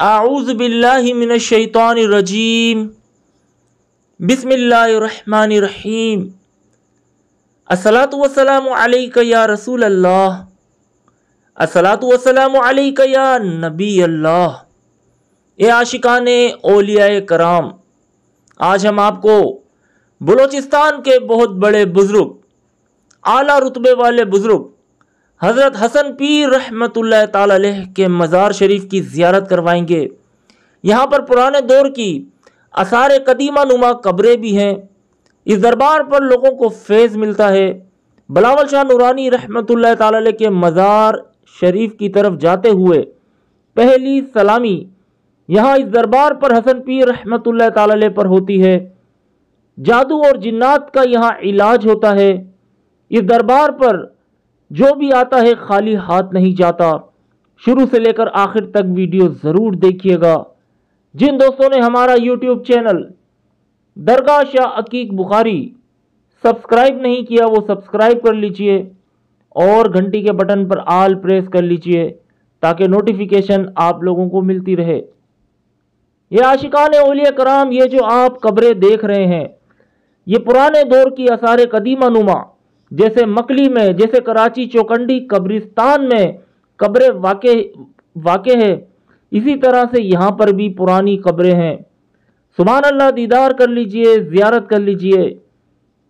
अऊज़ु बिल्लाहि मिनश शैतानिर रजीम। बिस्मिल्लाहिर रहमानिर रहीम। अस्सलातु वस्सलामु अलैका या रसूल अल्लाह, अस्सलातु वस्सलामु अलैका या नबी अल्लाह। ए आशिकाने औलियाए कराम, आज हम आपको बलोचिस्तान के बहुत बड़े बुजुर्ग, आला रुतबे वाले बुजुर्ग हज़रत हसन पीर रहमतुल्लाह ताला अलैह के मज़ार शरीफ की ज़ियारत करवाएंगे। यहाँ पर पुराने दौर की आसार कदीमा नुमा कब्रें भी हैं। इस दरबार पर लोगों को फैज़ मिलता है। बिलावल शाह नूरानी रहमतुल्लाह ताला अलैह के मज़ार शरीफ की तरफ जाते हुए पहली सलामी यहाँ इस दरबार पर हसन पीर रहमतुल्लाह ताला अलैह पर होती है। जादू और जिन्नात का यहाँ इलाज होता है। इस दरबार पर जो भी आता है खाली हाथ नहीं जाता। शुरू से लेकर आखिर तक वीडियो ज़रूर देखिएगा। जिन दोस्तों ने हमारा यूट्यूब चैनल दरगाह शाह अकीक बुखारी सब्सक्राइब नहीं किया वो सब्सक्राइब कर लीजिए और घंटी के बटन पर आल प्रेस कर लीजिए ताकि नोटिफिकेशन आप लोगों को मिलती रहे। ये आशिकान औलिया कराम, ये जो आप कब्रें देख रहे हैं, ये पुराने दौर की आसार कदीमा नुमा, जैसे मकली में, जैसे कराची चौकंडी कब्रिस्तान में कब्रें वाक़े है, इसी तरह से यहाँ पर भी पुरानी कब्रें हैं। सुभान अल्लाह, दीदार कर लीजिए, ज़ियारत कर लीजिए।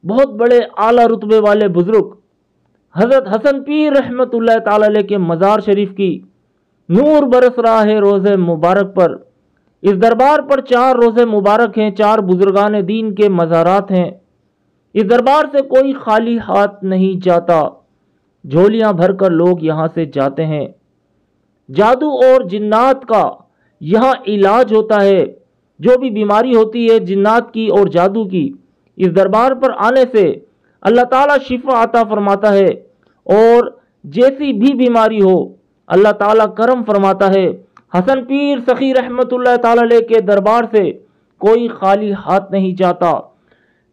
बहुत बड़े आला रुतबे वाले बुजुर्ग हज़रत हसन पीर रहमतुल्लाह ताला अलैह के मज़ार शरीफ की नूर बरस रहा है रोज़े मुबारक पर। इस दरबार पर 4 रोज़े मुबारक हैं, 4 बुजुर्गान दीन के मज़ारात हैं। इस दरबार से कोई खाली हाथ नहीं जाता, झोलियां भरकर लोग यहाँ से जाते हैं। जादू और जिन्नात का यहाँ इलाज होता है। जो भी बीमारी होती है जिन्नात की और जादू की, इस दरबार पर आने से अल्लाह ताला शिफा अता फरमाता है और जैसी भी बीमारी हो अल्लाह ताला करम फरमाता है। हसन पीर सखी रहमतुल्लाह ताला अलैह के दरबार से कोई खाली हाथ नहीं जाता।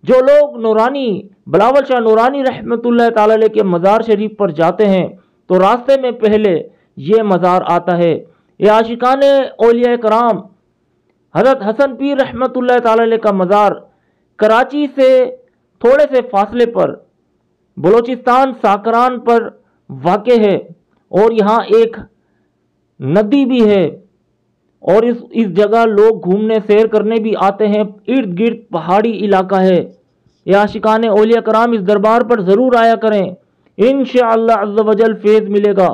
जो लोग नूरानी बिलावल शाह नूरानी रहमतुल्लाह ताला अलैह के मज़ार शरीफ पर जाते हैं तो रास्ते में पहले ये मज़ार आता है। ये आशिकाने औलिया कराम, हज़रत हसन पीर रहमतुल्लाह ताला अलैह का मज़ार कराची से थोड़े से फासले पर बलोचिस्तान साकरान पर वाक़े है और यहाँ एक नदी भी है और इस जगह लोग घूमने सैर करने भी आते हैं। इर्द गिर्द पहाड़ी इलाका है। ये आशिकाने औलिया कराम, इस दरबार पर ज़रूर आया करें, इंशाअल्लाह अज़्ज़ वजल फैज़ मिलेगा।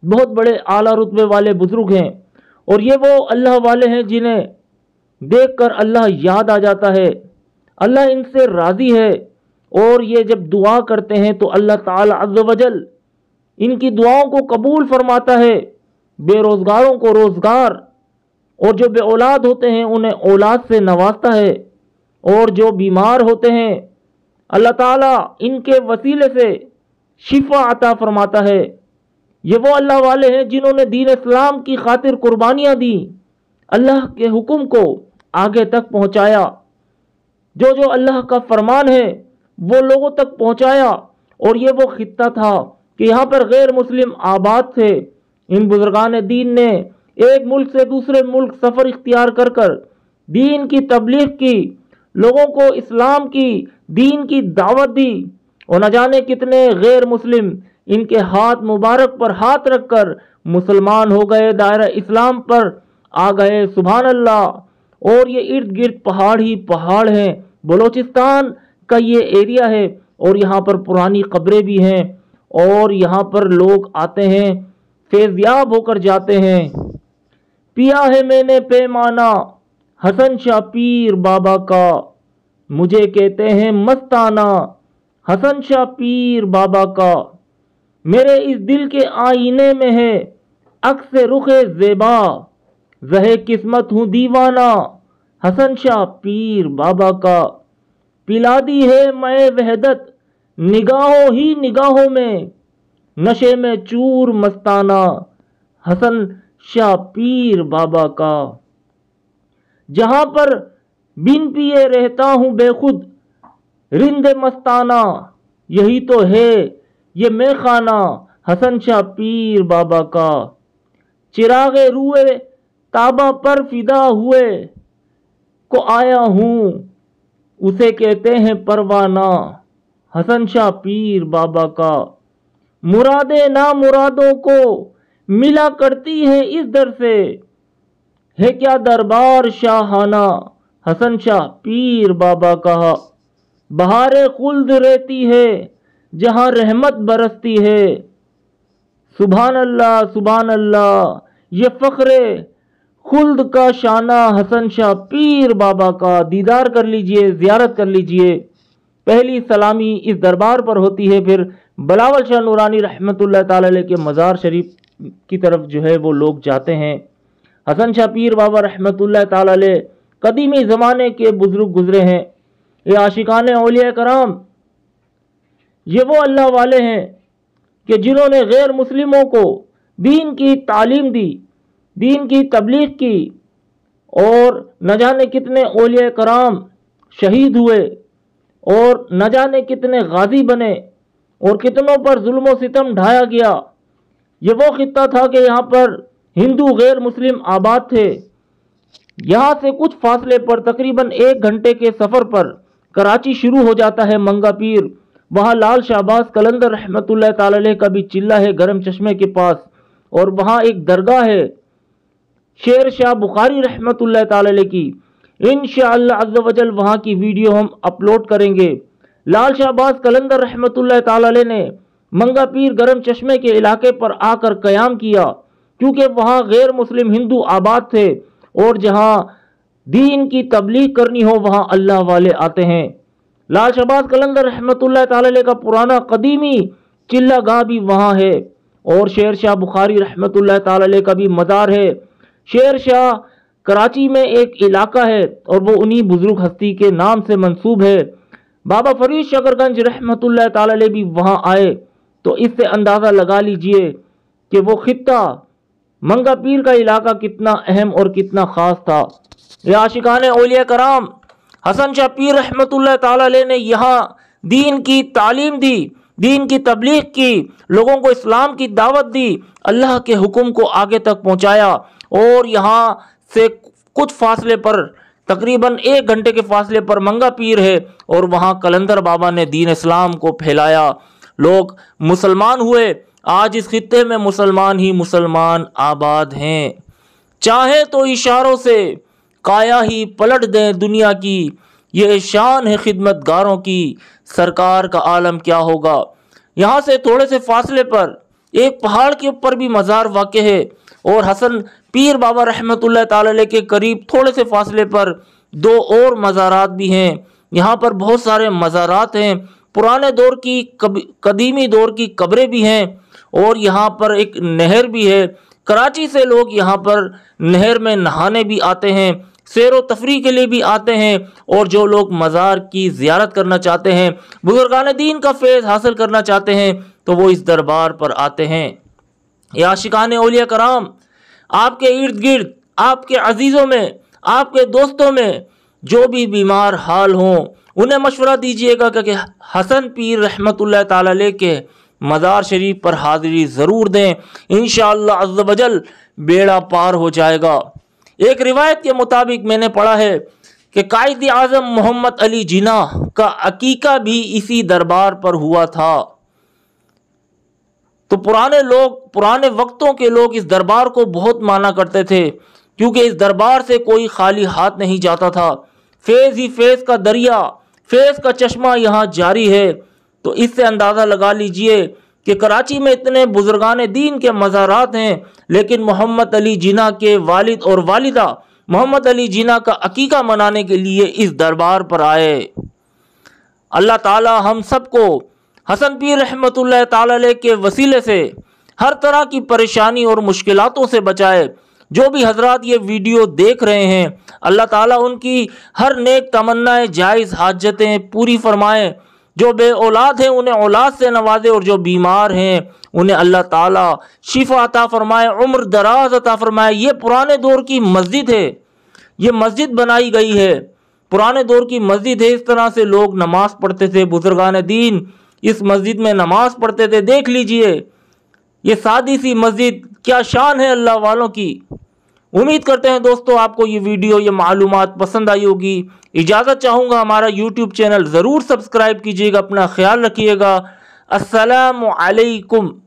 बहुत बड़े आला रुतबे वाले बुजुर्ग हैं और ये वो अल्लाह वाले हैं जिन्हें देख कर अल्लाह याद आ जाता है। अल्लाह इनसे राज़ी है और ये जब दुआ करते हैं तो अल्लाह ताला अज़्ज़ वजल इनकी दुआओं को कबूल फरमाता है। बेरोज़गारों को रोज़गार और जो बे औलाद होते हैं उन्हें औलाद से नवाजता है और जो बीमार होते हैं अल्लाह ताला इनके वसीले से शिफा अता फरमाता है। ये वो अल्लाह वाले हैं जिन्होंने दीन इस्लाम की खातिर कुर्बानियाँ दी, अल्लाह के हुक्म को आगे तक पहुँचाया, जो जो अल्लाह का फरमान है वो लोगों तक पहुँचाया। और ये वो खित्ता था कि यहाँ पर गैर मुस्लिम आबाद थे। इन बुजुर्गान दीन ने एक मुल्क से दूसरे मुल्क सफ़र इख्तियार कर कर दीन की तबलीग की, लोगों को इस्लाम की दीन की दावत दी और न जाने कितने गैर मुस्लिम इनके हाथ मुबारक पर हाथ रखकर मुसलमान हो गए, दायरा इस्लाम पर आ गए। सुभान अल्लाह। और ये इर्द गिर्द पहाड़ ही पहाड़ हैं। बलोचिस्तान का ये एरिया है और यहाँ पर पुरानी कब्रें भी हैं और यहाँ पर लोग आते हैं, फैज़याब होकर जाते हैं। पिया है मैंने पैमाना हसन शाह पीर बाबा का, मुझे कहते हैं मस्ताना हसन शाह पीर बाबा का। मेरे इस दिल के आईने में है अक्स रुखे ज़ेबा, ज़हे किस्मत हूँ दीवाना हसन शाह पीर बाबा का। पिला दी है मैं वहदत निगाहों ही निगाहों में, नशे में चूर मस्ताना हसन शाह पीर बाबा का। जहाँ पर बिन पिए रहता हूँ बेखुद रिंद मस्ताना, यही तो है ये मैं खाना हसन शाह पीर बाबा का। चिरागे रूए ताबा पर फिदा हुए को आया हूँ, उसे कहते हैं परवाना, हसन शाह पीर बाबा का। मुरादे ना मुरादों को मिला करती है इस दर से, है क्या दरबार शाहाना, हसन शाह पीर बाबा का। बहारे खुल्द रहती है जहां रहमत बरसती है, सुभान अल्लाह सुभान अल्लाह, ये फख्रे खुल्द का शाना, हसन शाह पीर बाबा का। दीदार कर लीजिए, ज़ियारत कर लीजिए। पहली सलामी इस दरबार पर होती है, फिर बिलावल शाह नूरानी रहमतुल्लाह ताला अलैह के मज़ार शरीफ की तरफ जो है वो लोग जाते हैं। हसन शाह पीर बाबा रहमतुल्लाह ताला अलैह कदीमी ज़माने के बुज़ुर्ग गुजरे हैं। ये आशिकाने औलिया कराम, ये वो अल्लाह वाले हैं कि जिन्होंने गैर मुस्लिमों को दीन की तालीम दी, दीन की तबलीग की, और न जाने कितने औलिया कराम शहीद हुए और न जाने कितने गाजी बने और कितनों पर जुल्म सितम ढाया गया। ये वो खित्ता था कि यहाँ पर हिंदू गैर मुस्लिम आबाद थे। यहाँ से कुछ फासले पर तकरीबन 1 घंटे के सफ़र पर कराची शुरू हो जाता है मंगा पीर। वहाँ लाल शाहबाज कलंदर रहमतुल्लाह ताला अलैह का भी चिल्ला है गरम चश्मे के पास, और वहाँ एक दरगाह है शेर शाह बुखारी रहमतुल्लाह ताला अलैह की। इंशाअल्लाह अज़्ज़ व जल वहाँ की वीडियो हम अपलोड करेंगे। लाल शाहबाज कलंदर रहमतुल्लाह ताला अलैह ने मंगा पीर गरम चश्मे के इलाके पर आकर क़याम किया, क्योंकि वहाँ गैर मुस्लिम हिंदू आबाद थे, और जहाँ दीन की तबलीग करनी हो वहाँ अल्लाह वाले आते हैं। लाल शाहबाज कलंदर रहमतुल्लाह ताला अलैह का पुराना कदीमी चिल्ला गाह भी वहाँ है, और शेर शाह बुखारी रहमतुल्लाह ताला अलैह का भी मज़ार है। शेर शाह कराची में एक इलाका है और वो उन्हीं बुजुर्ग हस्ती के नाम से मंसूब है। बाबा फरीद शकरगंज रहमतुल्लाह ताला अलैह भी वहाँ आए, तो इससे अंदाज़ा लगा लीजिए कि वो खित्ता मंगा पीर का इलाका कितना अहम और कितना ख़ास था। ये आशिकाने औलिया कराम, हसन शाह पीर रहमतुल्लाह ताला अलैह ने यहाँ दीन की तालीम दी, दीन की तबलीग की, लोगों को इस्लाम की दावत दी, अल्लाह के हुक्म को आगे तक पहुँचाया। और यहाँ से कुछ फासले पर तकरीबन 1 घंटे के फासले पर मंगा पीर है, और वहाँ कलंदर बाबा ने दीन इस्लाम को फैलाया। लोग मुसलमान हुए। आज इस खित्ते में मुसलमान ही मुसलमान आबाद हैं। चाहे तो इशारों से काया ही पलट दें दुनिया की, ये शान है खिदमतगारों की, सरकार का आलम क्या होगा। यहाँ से थोड़े से फासले पर एक पहाड़ के ऊपर भी मज़ार वाक़े है, और हसन पीर बाबा रहमतुल्लाह ताला अलैह के करीब थोड़े से फासले पर 2 और मज़ारात भी हैं। यहाँ पर बहुत सारे मज़ारात हैं, पुराने दौर की कदीमी दौर की कब्रें भी हैं, और यहाँ पर एक नहर भी है। कराची से लोग यहाँ पर नहर में नहाने भी आते हैं, सैर व तफरीह के लिए भी आते हैं, और जो लोग मज़ार की ज़ियारत करना चाहते हैं, बुज़ुर्गान दीन का फैज़ हासिल करना चाहते हैं, तो वो इस दरबार पर आते हैं। या आशिकाने औलिया कराम, आपके इर्द गिर्द, आपके अजीज़ों में, आपके दोस्तों में जो भी बीमार हाल हों, उन्हें मशवरा दीजिएगा कि हसन पीर रहमतुल्लाह ताला अलैह के मज़ार शरीफ पर हाज़िरी ज़रूर दें। इंशाअल्लाह अज़्ज़ व जल बेड़ा पार हो जाएगा। एक रिवायत के मुताबिक मैंने पढ़ा है कि कायद आज़म मोहम्मद अली जिन्नाह का अकीका भी इसी दरबार पर हुआ था। तो पुराने वक्तों के लोग इस दरबार को बहुत माना करते थे, क्योंकि इस दरबार से कोई खाली हाथ नहीं जाता था। फैज़ ही फैज़ का दरिया, फैज़ का चश्मा यहाँ जारी है। तो इससे अंदाज़ा लगा लीजिए कि कराची में इतने बुजुर्गान दीन के मज़ारात हैं, लेकिन मोहम्मद अली जिन्नाह के वालिद और वालिदा मोहम्मद अली जिन्नाह का अकीका मनाने के लिए इस दरबार पर आए। अल्लाह ताला हम सबको हसन पीर रहमतुल्लाह ताला अलैह के वसीले से हर तरह की परेशानी और मुश्किलातों से बचाए। जो भी हजरात ये वीडियो देख रहे हैं, अल्लाह ताला उनकी हर नेक तमन्नाएं, जायज़ हाजतें पूरी फरमाए। जो बे औलाद हैं उन्हें औलाद से नवाजे, और जो बीमार हैं उन्हें अल्लाह ताला शिफा अता फरमाए, उम्र दराज अता फरमाए। ये पुराने दौर की मस्जिद है, ये मस्जिद बनाई गई है, पुराने दौर की मस्जिद है। इस तरह से लोग नमाज पढ़ते थे, बुजुर्गान दीन इस मस्जिद में नमाज पढ़ते थे। देख लीजिए ये सादी सी मस्जिद, क्या शान है अल्लाह वालों की। امید کرتے ہیں دوستو آپ کو یہ ویڈیو یہ معلومات پسند آئی ہوگی. اجازت چاہوں گا، ہمارا یوٹیوب چینل ضرور سبسکرائب کیجیے گا. اپنا خیال رکھیے گا. السلام علیکم.